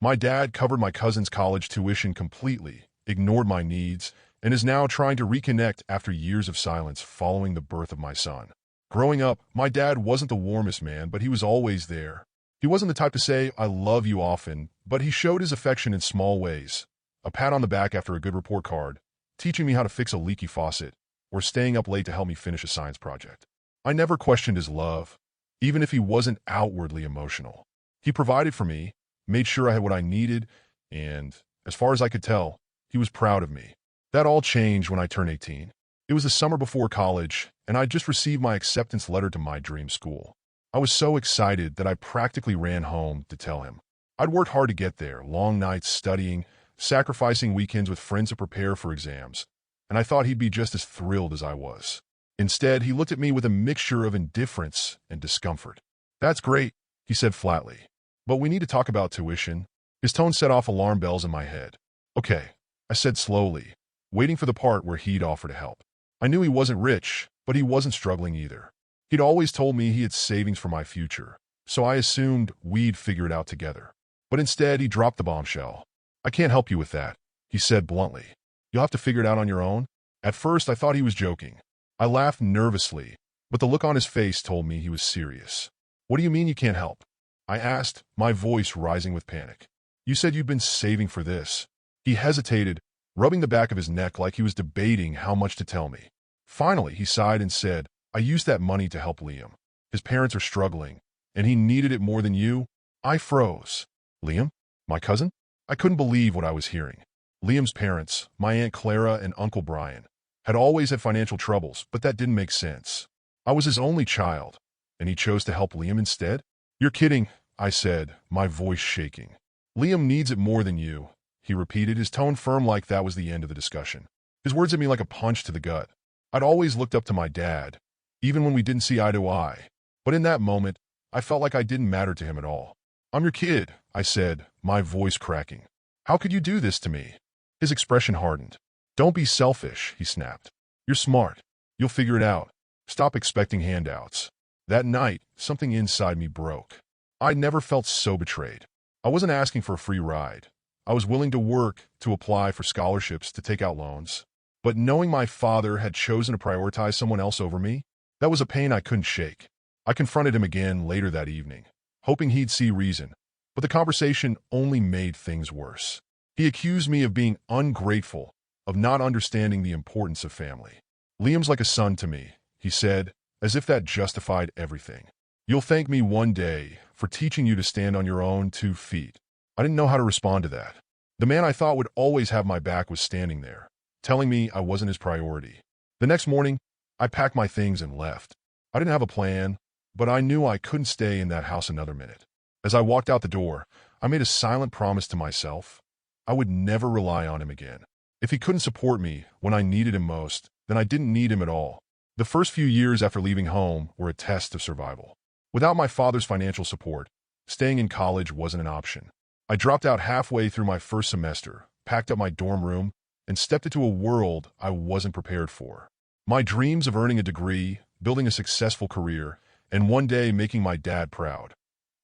My dad covered my cousin's college tuition completely, ignored my needs, and is now trying to reconnect after years of silence following the birth of my son. Growing up, my dad wasn't the warmest man, but he was always there. He wasn't the type to say, "I love you" often, but he showed his affection in small ways. A pat on the back after a good report card, teaching me how to fix a leaky faucet, or staying up late to help me finish a science project. I never questioned his love, even if he wasn't outwardly emotional. He provided for me, made sure I had what I needed, and, as far as I could tell, he was proud of me. That all changed when I turned 18. It was the summer before college, and I'd just received my acceptance letter to my dream school. I was so excited that I practically ran home to tell him. I'd worked hard to get there, long nights studying, sacrificing weekends with friends to prepare for exams, and I thought he'd be just as thrilled as I was. Instead, he looked at me with a mixture of indifference and discomfort. "That's great," he said flatly, "but we need to talk about tuition." His tone set off alarm bells in my head. "Okay," I said slowly, waiting for the part where he'd offer to help. I knew he wasn't rich, but he wasn't struggling either. He'd always told me he had savings for my future, so I assumed we'd figure it out together. But instead, he dropped the bombshell. "I can't help you with that," he said bluntly. "You'll have to figure it out on your own." At first, I thought he was joking. I laughed nervously, but the look on his face told me he was serious. "What do you mean you can't help?" I asked, my voice rising with panic. "You said you'd been saving for this." He hesitated, rubbing the back of his neck like he was debating how much to tell me. Finally, he sighed and said, "I used that money to help Liam. His parents are struggling, and he needed it more than you." I froze. "Liam? My cousin?" I couldn't believe what I was hearing. Liam's parents, my Aunt Clara and Uncle Brian, had always had financial troubles, but that didn't make sense. I was his only child, and he chose to help Liam instead? "You're kidding," I said, my voice shaking. "Liam needs it more than you," he repeated, his tone firm like that was the end of the discussion. His words hit me like a punch to the gut. I'd always looked up to my dad, even when we didn't see eye to eye. But in that moment, I felt like I didn't matter to him at all. "I'm your kid," I said, my voice cracking. "How could you do this to me?" His expression hardened. "Don't be selfish," he snapped. "You're smart. You'll figure it out. Stop expecting handouts." That night, something inside me broke. I'd never felt so betrayed. I wasn't asking for a free ride. I was willing to work, to apply for scholarships, to take out loans. But knowing my father had chosen to prioritize someone else over me, that was a pain I couldn't shake. I confronted him again later that evening, hoping he'd see reason, but the conversation only made things worse. He accused me of being ungrateful, of not understanding the importance of family. "Liam's like a son to me," he said, as if that justified everything. "You'll thank me one day for teaching you to stand on your own 2 feet. I didn't know how to respond to that. The man I thought would always have my back was standing there, telling me I wasn't his priority. The next morning, I packed my things and left. I didn't have a plan, but I knew I couldn't stay in that house another minute. As I walked out the door, I made a silent promise to myself. I would never rely on him again. If he couldn't support me when I needed him most, then I didn't need him at all. The first few years after leaving home were a test of survival. Without my father's financial support, staying in college wasn't an option. I dropped out halfway through my first semester, packed up my dorm room, and stepped into a world I wasn't prepared for. My dreams of earning a degree, building a successful career, and one day making my dad proud.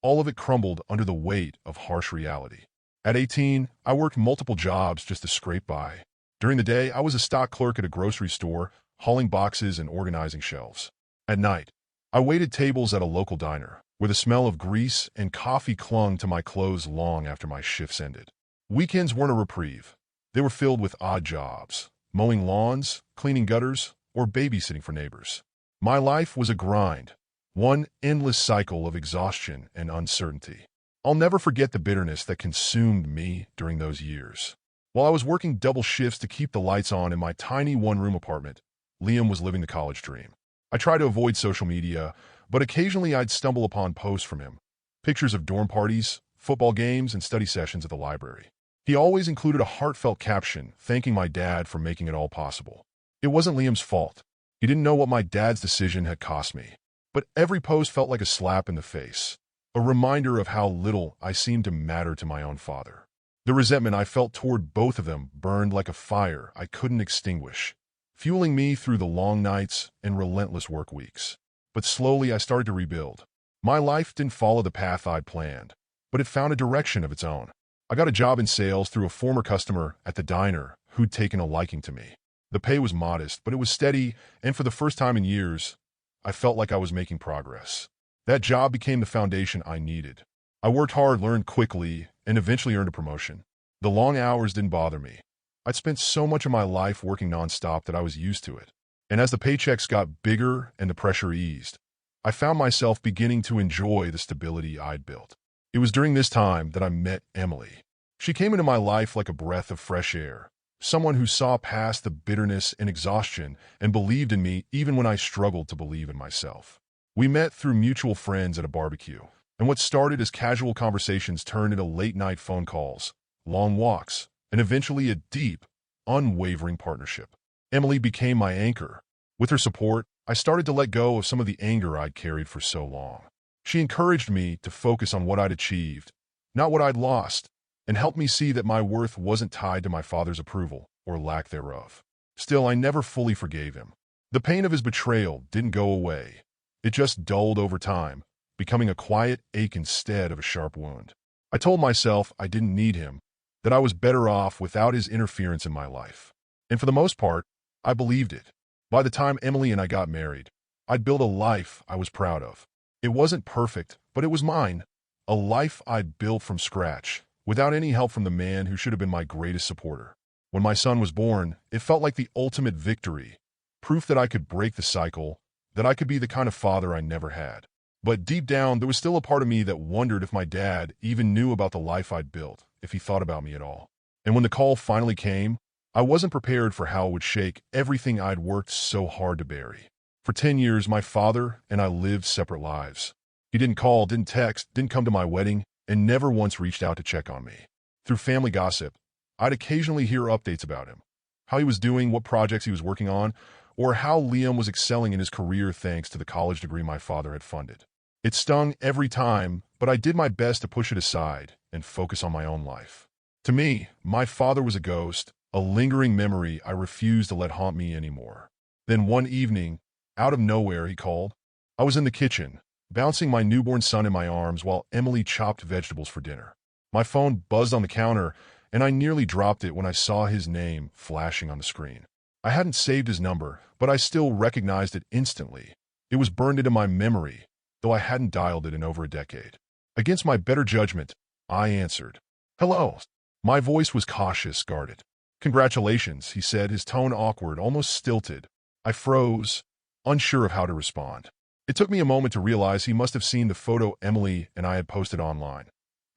All of it crumbled under the weight of harsh reality. At 18, I worked multiple jobs just to scrape by. During the day, I was a stock clerk at a grocery store, hauling boxes and organizing shelves. At night, I waited tables at a local diner, where the smell of grease and coffee clung to my clothes long after my shifts ended. Weekends weren't a reprieve. They were filled with odd jobs, mowing lawns, cleaning gutters, or babysitting for neighbors. My life was a grind, one endless cycle of exhaustion and uncertainty. I'll never forget the bitterness that consumed me during those years. While I was working double shifts to keep the lights on in my tiny one-room apartment, Liam was living the college dream. I tried to avoid social media, but occasionally I'd stumble upon posts from him, pictures of dorm parties, football games, and study sessions at the library. He always included a heartfelt caption thanking my dad for making it all possible. It wasn't Liam's fault. He didn't know what my dad's decision had cost me. But every post felt like a slap in the face, a reminder of how little I seemed to matter to my own father. The resentment I felt toward both of them burned like a fire I couldn't extinguish, fueling me through the long nights and relentless work weeks. But slowly I started to rebuild. My life didn't follow the path I'd planned, but it found a direction of its own. I got a job in sales through a former customer at the diner who'd taken a liking to me. The pay was modest, but it was steady, and for the first time in years, I felt like I was making progress. That job became the foundation I needed. I worked hard, learned quickly, and eventually earned a promotion. The long hours didn't bother me. I'd spent so much of my life working nonstop that I was used to it. And as the paychecks got bigger and the pressure eased, I found myself beginning to enjoy the stability I'd built. It was during this time that I met Emily. She came into my life like a breath of fresh air, someone who saw past the bitterness and exhaustion and believed in me even when I struggled to believe in myself. We met through mutual friends at a barbecue, and what started as casual conversations turned into late-night phone calls, long walks, and eventually a deep, unwavering partnership. Emily became my anchor. With her support, I started to let go of some of the anger I'd carried for so long. She encouraged me to focus on what I'd achieved, not what I'd lost, and helped me see that my worth wasn't tied to my father's approval or lack thereof. Still, I never fully forgave him. The pain of his betrayal didn't go away. It just dulled over time, becoming a quiet ache instead of a sharp wound. I told myself I didn't need him, that I was better off without his interference in my life. And for the most part, I believed it. By the time Emily and I got married, I'd built a life I was proud of. It wasn't perfect, but it was mine. A life I'd built from scratch, without any help from the man who should have been my greatest supporter. When my son was born, it felt like the ultimate victory, proof that I could break the cycle, that I could be the kind of father I never had. But deep down, there was still a part of me that wondered if my dad even knew about the life I'd built, if he thought about me at all. And when the call finally came, I wasn't prepared for how it would shake everything I'd worked so hard to bury. For 10 years, my father and I lived separate lives. He didn't call, didn't text, didn't come to my wedding, and never once reached out to check on me. Through family gossip, I'd occasionally hear updates about him, how he was doing, what projects he was working on, or how Liam was excelling in his career thanks to the college degree my father had funded. It stung every time, but I did my best to push it aside and focus on my own life. To me, my father was a ghost, a lingering memory I refused to let haunt me anymore. Then one evening, out of nowhere, he called. I was in the kitchen, bouncing my newborn son in my arms while Emily chopped vegetables for dinner. My phone buzzed on the counter, and I nearly dropped it when I saw his name flashing on the screen. I hadn't saved his number, but I still recognized it instantly. It was burned into my memory, though I hadn't dialed it in over a decade. Against my better judgment, I answered. Hello. My voice was cautious, guarded. Congratulations, he said, his tone awkward, almost stilted. I froze, unsure of how to respond. It took me a moment to realize he must have seen the photo Emily and I had posted online.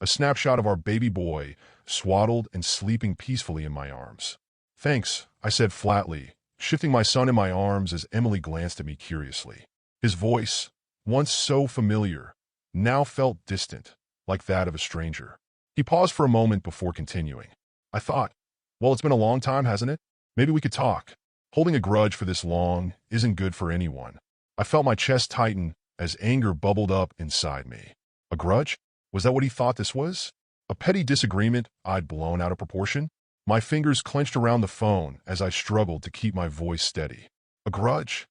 A snapshot of our baby boy, swaddled and sleeping peacefully in my arms. Thanks, I said flatly, shifting my son in my arms as Emily glanced at me curiously. His voice, once so familiar, now felt distant, like that of a stranger. He paused for a moment before continuing. I thought, well, it's been a long time, hasn't it? Maybe we could talk. Holding a grudge for this long isn't good for anyone. I felt my chest tighten as anger bubbled up inside me. A grudge? Was that what he thought this was? A petty disagreement I'd blown out of proportion? My fingers clenched around the phone as I struggled to keep my voice steady. A grudge?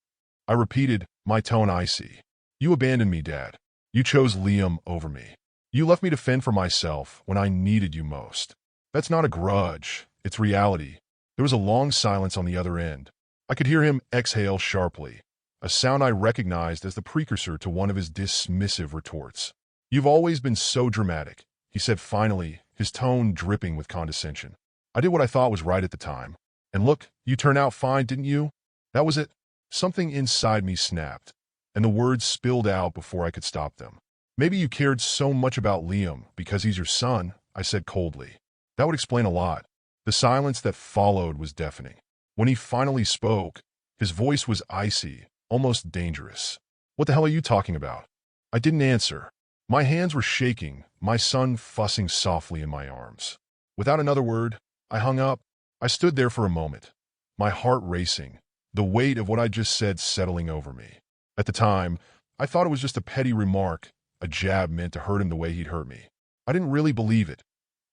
I repeated, my tone icy. You abandoned me, Dad. You chose Liam over me. You left me to fend for myself when I needed you most. That's not a grudge. It's reality. There was a long silence on the other end. I could hear him exhale sharply, a sound I recognized as the precursor to one of his dismissive retorts. You've always been so dramatic, he said finally, his tone dripping with condescension. I did what I thought was right at the time. And look, you turned out fine, didn't you? That was it. Something inside me snapped, and the words spilled out before I could stop them. Maybe you cared so much about Liam because he's your son, I said coldly. That would explain a lot. The silence that followed was deafening. When he finally spoke, his voice was icy, almost dangerous. What the hell are you talking about? I didn't answer. My hands were shaking, my son fussing softly in my arms. Without another word, I hung up. I stood there for a moment, my heart racing, the weight of what I just said settling over me. At the time, I thought it was just a petty remark, a jab meant to hurt him the way he'd hurt me. I didn't really believe it.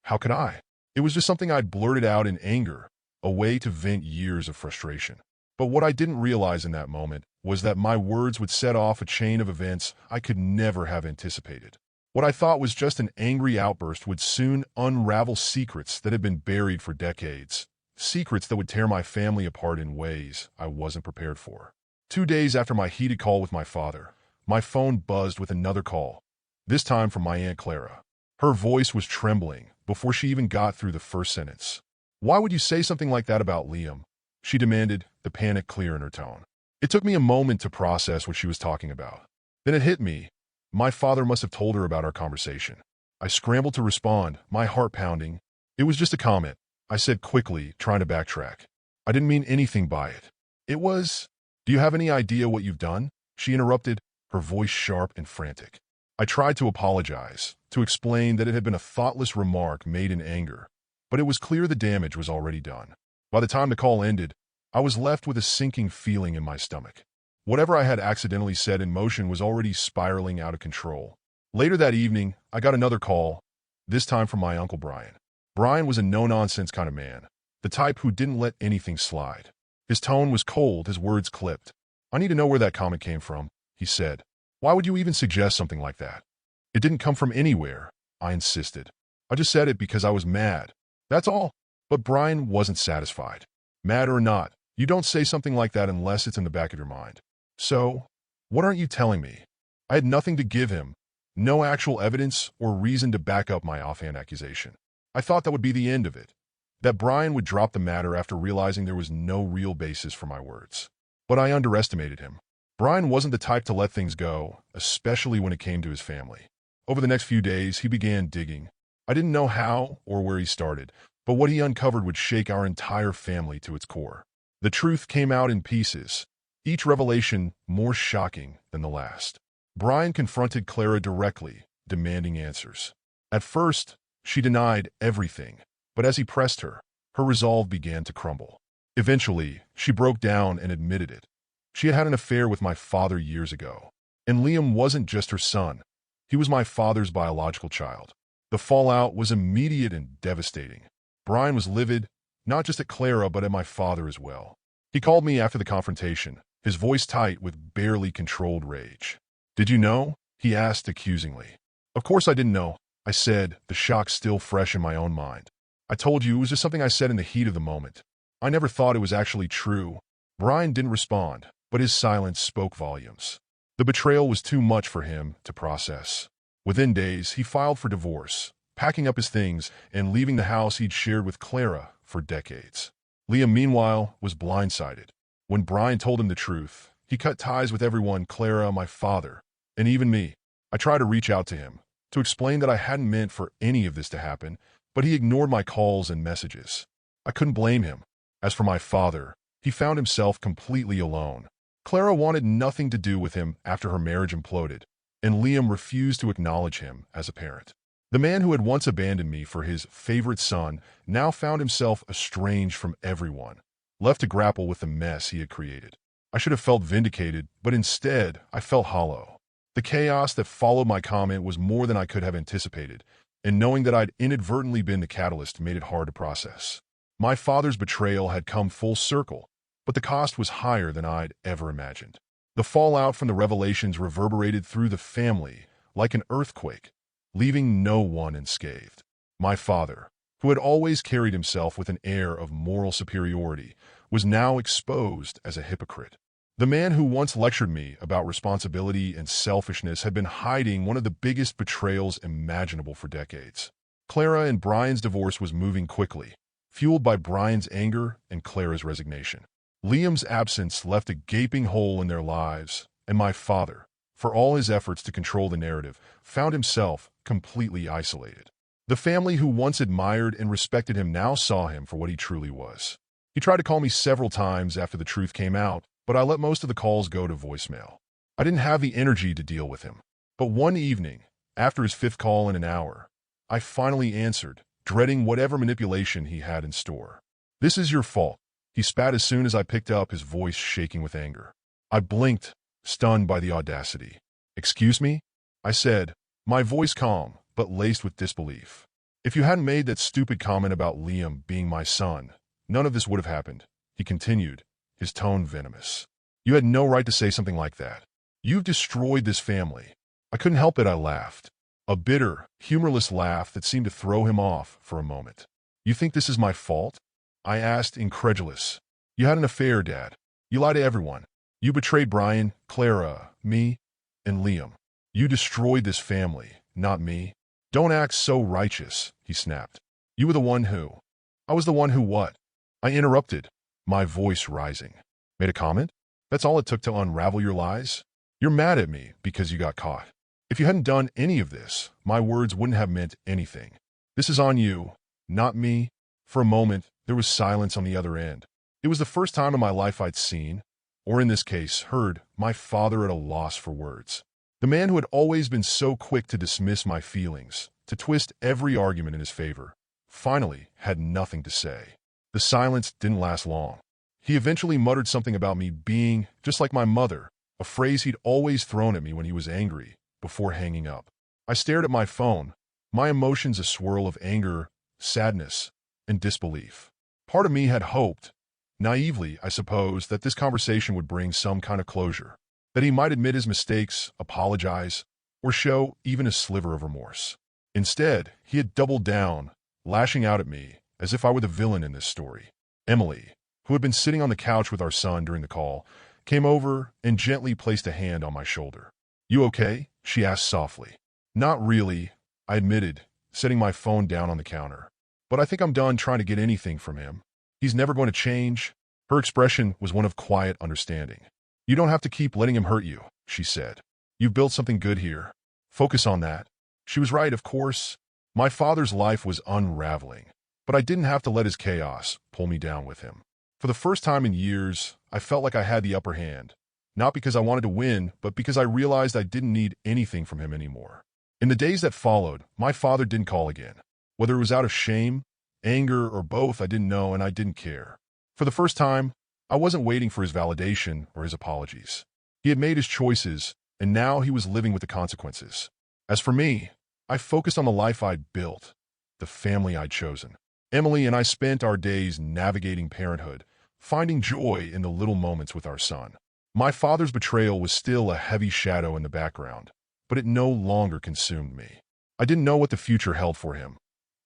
How could I? It was just something I'd blurted out in anger, a way to vent years of frustration. But what I didn't realize in that moment was that my words would set off a chain of events I could never have anticipated. What I thought was just an angry outburst would soon unravel secrets that had been buried for decades. Secrets that would tear my family apart in ways I wasn't prepared for. 2 days after my heated call with my father, my phone buzzed with another call, this time from my Aunt Clara. Her voice was trembling before she even got through the first sentence. "Why would you say something like that about Liam?" she demanded, the panic clear in her tone. It took me a moment to process what she was talking about. Then it hit me. My father must have told her about our conversation. I scrambled to respond, my heart pounding. "It was just a comment," I said quickly, trying to backtrack. "I didn't mean anything by it. It was—" "Do you have any idea what you've done?" she interrupted, her voice sharp and frantic. I tried to apologize, to explain that it had been a thoughtless remark made in anger, but it was clear the damage was already done. By the time the call ended, I was left with a sinking feeling in my stomach. Whatever I had accidentally set in motion was already spiraling out of control. Later that evening, I got another call, this time from my Uncle Brian. Brian was a no-nonsense kind of man, the type who didn't let anything slide. His tone was cold, his words clipped. "I need to know where that comment came from," he said. "Why would you even suggest something like that?" "It didn't come from anywhere," I insisted. "I just said it because I was mad. That's all." But Brian wasn't satisfied. "Mad or not, you don't say something like that unless it's in the back of your mind. So, what aren't you telling me?" I had nothing to give him, no actual evidence or reason to back up my offhand accusation. I thought that would be the end of it, that Brian would drop the matter after realizing there was no real basis for my words. But I underestimated him. Brian wasn't the type to let things go, especially when it came to his family. Over the next few days, he began digging. I didn't know how or where he started, but what he uncovered would shake our entire family to its core. The truth came out in pieces, each revelation more shocking than the last. Brian confronted Clara directly, demanding answers. At first, she denied everything, but as he pressed her, her resolve began to crumble. Eventually, she broke down and admitted it. She had had an affair with my father years ago. And Liam wasn't just her son. He was my father's biological child. The fallout was immediate and devastating. Brian was livid, not just at Clara, but at my father as well. He called me after the confrontation, his voice tight with barely controlled rage. "Did you know?" he asked accusingly. "Of course I didn't know," I said, the shock still fresh in my own mind. "I told you it was just something I said in the heat of the moment. I never thought it was actually true." Brian didn't respond, but his silence spoke volumes. The betrayal was too much for him to process. Within days, he filed for divorce, packing up his things and leaving the house he'd shared with Clara for decades. Liam, meanwhile, was blindsided. When Brian told him the truth, he cut ties with everyone: Clara, my father, and even me. I tried to reach out to him, to explain that I hadn't meant for any of this to happen, but he ignored my calls and messages. I couldn't blame him. As for my father, he found himself completely alone. Clara wanted nothing to do with him after her marriage imploded, and Liam refused to acknowledge him as a parent. The man who had once abandoned me for his favorite son now found himself estranged from everyone, left to grapple with the mess he had created. I should have felt vindicated, but instead, I felt hollow. The chaos that followed my comment was more than I could have anticipated, and knowing that I'd inadvertently been the catalyst made it hard to process. My father's betrayal had come full circle, but the cost was higher than I'd ever imagined. The fallout from the revelations reverberated through the family like an earthquake, leaving no one unscathed. My father, who had always carried himself with an air of moral superiority, was now exposed as a hypocrite. The man who once lectured me about responsibility and selfishness had been hiding one of the biggest betrayals imaginable for decades. Clara and Brian's divorce was moving quickly, fueled by Brian's anger and Clara's resignation. Liam's absence left a gaping hole in their lives, and my father, for all his efforts to control the narrative, found himself completely isolated. The family who once admired and respected him now saw him for what he truly was. He tried to call me several times after the truth came out, but I let most of the calls go to voicemail. I didn't have the energy to deal with him. But one evening, after his fifth call in an hour, I finally answered, dreading whatever manipulation he had in store. "This is your fault," he spat as soon as I picked up, his voice shaking with anger. I blinked, stunned by the audacity. "Excuse me?" I said, my voice calm, but laced with disbelief. "If you hadn't made that stupid comment about Liam being my son, none of this would have happened," he continued, his tone venomous. "You had no right to say something like that. You've destroyed this family." I couldn't help it, I laughed. A bitter, humorless laugh that seemed to throw him off for a moment. "You think this is my fault?" I asked, incredulous. "You had an affair, Dad. You lied to everyone. You betrayed Brian, Clara, me, and Liam. You destroyed this family, not me." "Don't act so righteous," he snapped. "You were the one who—" "I was the one who what?" I interrupted, my voice rising. "Made a comment? That's all it took to unravel your lies? You're mad at me because you got caught. If you hadn't done any of this, my words wouldn't have meant anything. This is on you, not me." For a moment, there was silence on the other end. It was the first time in my life I'd seen, or in this case, heard, my father at a loss for words. The man who had always been so quick to dismiss my feelings, to twist every argument in his favor, finally had nothing to say. The silence didn't last long. He eventually muttered something about me being just like my mother, a phrase he'd always thrown at me when he was angry, before hanging up. I stared at my phone, my emotions a swirl of anger, sadness, and disbelief. Part of me had hoped, naively I suppose, that this conversation would bring some kind of closure, that he might admit his mistakes, apologize, or show even a sliver of remorse. Instead, he had doubled down, lashing out at me as if I were the villain in this story. Emily, who had been sitting on the couch with our son during the call, came over and gently placed a hand on my shoulder. "You okay?" she asked softly. "Not really," I admitted, setting my phone down on the counter. "But I think I'm done trying to get anything from him. He's never going to change." Her expression was one of quiet understanding. "You don't have to keep letting him hurt you," she said. "You've built something good here. Focus on that." She was right, of course. My father's life was unraveling, but I didn't have to let his chaos pull me down with him. For the first time in years, I felt like I had the upper hand, not because I wanted to win, but because I realized I didn't need anything from him anymore. In the days that followed, my father didn't call again. Whether it was out of shame, anger, or both, I didn't know, and I didn't care. For the first time, I wasn't waiting for his validation or his apologies. He had made his choices, and now he was living with the consequences. As for me, I focused on the life I'd built, the family I'd chosen. Emily and I spent our days navigating parenthood, finding joy in the little moments with our son. My father's betrayal was still a heavy shadow in the background, but it no longer consumed me. I didn't know what the future held for him,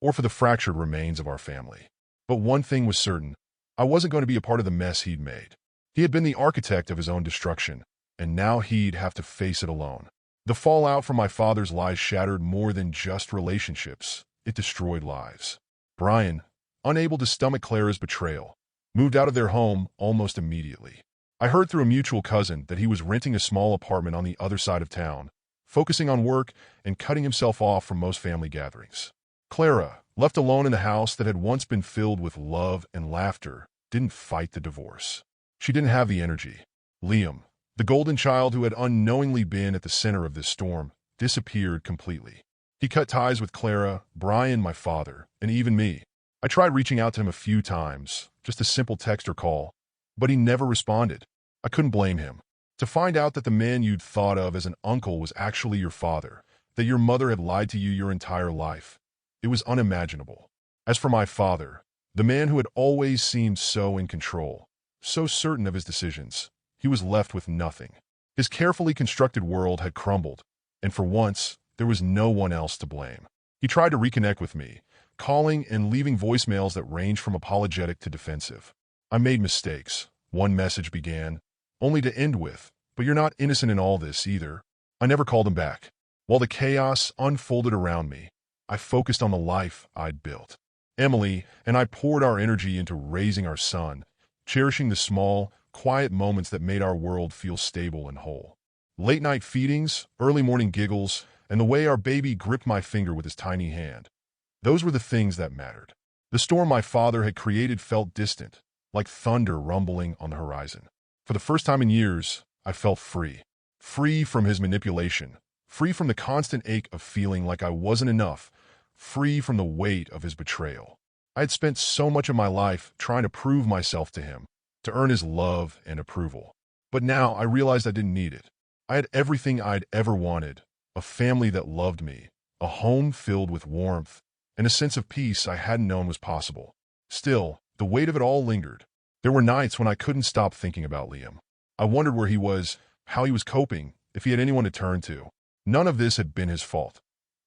or for the fractured remains of our family. But one thing was certain: I wasn't going to be a part of the mess he'd made. He had been the architect of his own destruction, and now he'd have to face it alone. The fallout from my father's lies shattered more than just relationships. It destroyed lives. Brian, unable to stomach Clara's betrayal, moved out of their home almost immediately. I heard through a mutual cousin that he was renting a small apartment on the other side of town, focusing on work and cutting himself off from most family gatherings. Clara, left alone in the house that had once been filled with love and laughter, didn't fight the divorce. She didn't have the energy. Liam, the golden child who had unknowingly been at the center of this storm, disappeared completely. He cut ties with Clara, Brian, my father, and even me. I tried reaching out to him a few times, just a simple text or call, but he never responded. I couldn't blame him. To find out that the man you'd thought of as an uncle was actually your father, that your mother had lied to you your entire life, it was unimaginable. As for my father, the man who had always seemed so in control, so certain of his decisions, he was left with nothing. His carefully constructed world had crumbled, and for once, there was no one else to blame. He tried to reconnect with me, calling and leaving voicemails that ranged from apologetic to defensive. "I made mistakes," one message began, only to end with, "But you're not innocent in all this either." I never called him back. While the chaos unfolded around me, I focused on the life I'd built. Emily and I poured our energy into raising our son, cherishing the small, quiet moments that made our world feel stable and whole. Late-night feedings, early morning giggles, and the way our baby gripped my finger with his tiny hand. Those were the things that mattered. The storm my father had created felt distant, like thunder rumbling on the horizon. For the first time in years, I felt free. Free from his manipulation, free from the constant ache of feeling like I wasn't enough, free from the weight of his betrayal. I had spent so much of my life trying to prove myself to him, to earn his love and approval. But now I realized I didn't need it. I had everything I'd ever wanted: a family that loved me, a home filled with warmth, and a sense of peace I hadn't known was possible. Still, the weight of it all lingered. There were nights when I couldn't stop thinking about Liam. I wondered where he was, how he was coping, if he had anyone to turn to. None of this had been his fault.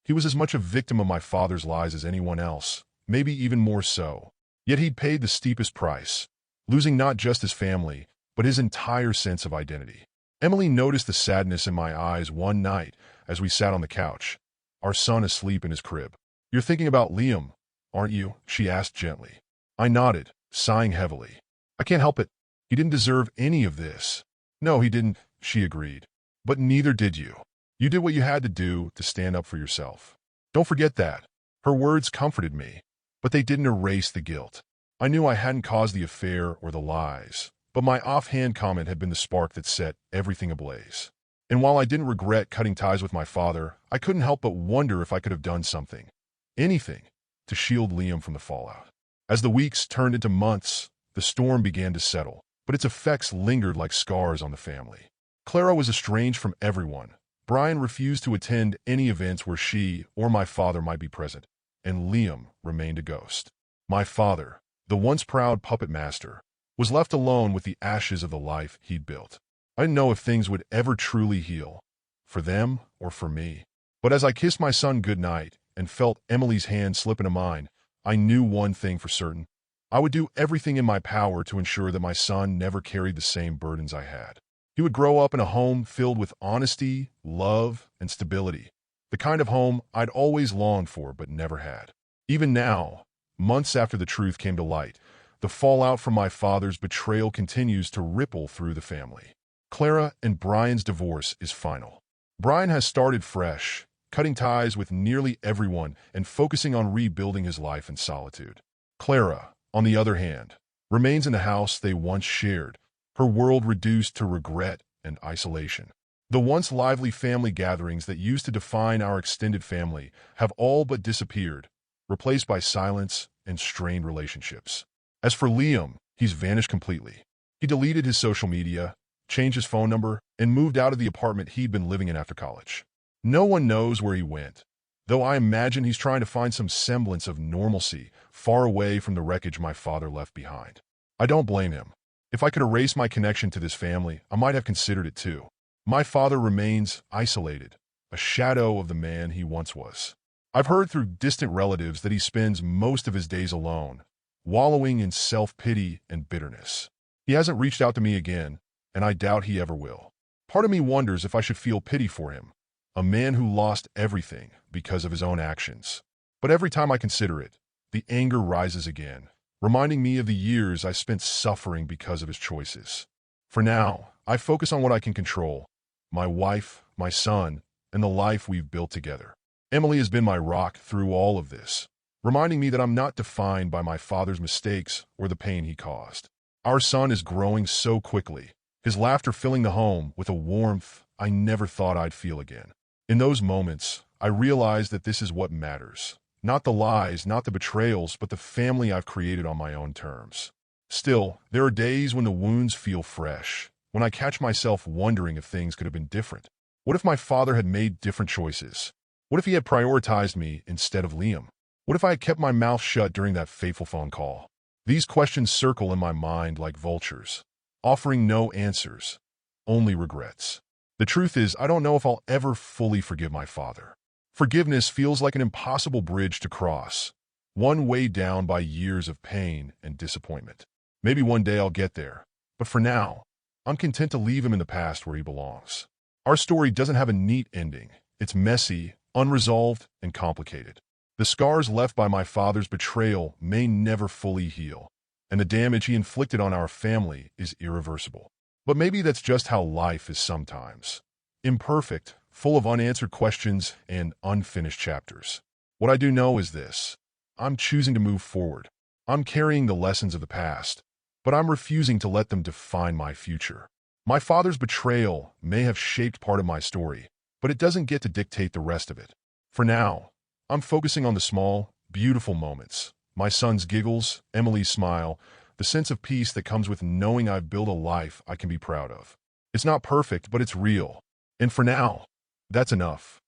He was as much a victim of my father's lies as anyone else, maybe even more so. Yet he'd paid the steepest price, losing not just his family, but his entire sense of identity. Emily noticed the sadness in my eyes one night as we sat on the couch, our son asleep in his crib. "You're thinking about Liam, aren't you?" she asked gently. I nodded, sighing heavily. "I can't help it. He didn't deserve any of this." "No, he didn't," she agreed. "But neither did you. You did what you had to do to stand up for yourself. Don't forget that." Her words comforted me, but they didn't erase the guilt. I knew I hadn't caused the affair or the lies, but my offhand comment had been the spark that set everything ablaze. And while I didn't regret cutting ties with my father, I couldn't help but wonder if I could have done something, anything, to shield Liam from the fallout. As the weeks turned into months, the storm began to settle, but its effects lingered like scars on the family. Clara was estranged from everyone. Brian refused to attend any events where she or my father might be present, and Liam remained a ghost. My father, the once proud puppet master, was left alone with the ashes of the life he'd built. I didn't know if things would ever truly heal, for them or for me. But as I kissed my son goodnight and felt Emily's hand slip into mine, I knew one thing for certain. I would do everything in my power to ensure that my son never carried the same burdens I had. He would grow up in a home filled with honesty, love, and stability, the kind of home I'd always longed for but never had. Even now, months after the truth came to light, the fallout from my father's betrayal continues to ripple through the family. Clara and Brian's divorce is final. Brian has started fresh, cutting ties with nearly everyone and focusing on rebuilding his life in solitude. Clara, on the other hand, remains in the house they once shared, her world reduced to regret and isolation. The once lively family gatherings that used to define our extended family have all but disappeared, replaced by silence and strained relationships. As for Liam, he's vanished completely. He deleted his social media, changed his phone number, and moved out of the apartment he'd been living in after college. No one knows where he went, though I imagine he's trying to find some semblance of normalcy far away from the wreckage my father left behind. I don't blame him. If I could erase my connection to this family, I might have considered it too. My father remains isolated, a shadow of the man he once was. I've heard through distant relatives that he spends most of his days alone, wallowing in self-pity and bitterness. He hasn't reached out to me again, and I doubt he ever will. Part of me wonders if I should feel pity for him, a man who lost everything because of his own actions. But every time I consider it, the anger rises again, reminding me of the years I spent suffering because of his choices. For now, I focus on what I can control: my wife, my son, and the life we've built together. Emily has been my rock through all of this, reminding me that I'm not defined by my father's mistakes or the pain he caused. Our son is growing so quickly, his laughter filling the home with a warmth I never thought I'd feel again. In those moments, I realize that this is what matters. Not the lies, not the betrayals, but the family I've created on my own terms. Still, there are days when the wounds feel fresh, when I catch myself wondering if things could have been different. What if my father had made different choices? What if he had prioritized me instead of Liam? What if I had kept my mouth shut during that fateful phone call? These questions circle in my mind like vultures, offering no answers, only regrets. The truth is, I don't know if I'll ever fully forgive my father. Forgiveness feels like an impossible bridge to cross, one weighed down by years of pain and disappointment. Maybe one day I'll get there, but for now, I'm content to leave him in the past where he belongs. Our story doesn't have a neat ending. It's messy, unresolved, and complicated. The scars left by my father's betrayal may never fully heal, and the damage he inflicted on our family is irreversible. But maybe that's just how life is sometimes. Imperfect, full of unanswered questions and unfinished chapters. What I do know is this: I'm choosing to move forward. I'm carrying the lessons of the past, but I'm refusing to let them define my future. My father's betrayal may have shaped part of my story, but it doesn't get to dictate the rest of it. For now, I'm focusing on the small, beautiful moments: my son's giggles, Emily's smile, the sense of peace that comes with knowing I've built a life I can be proud of. It's not perfect, but it's real. And for now, that's enough.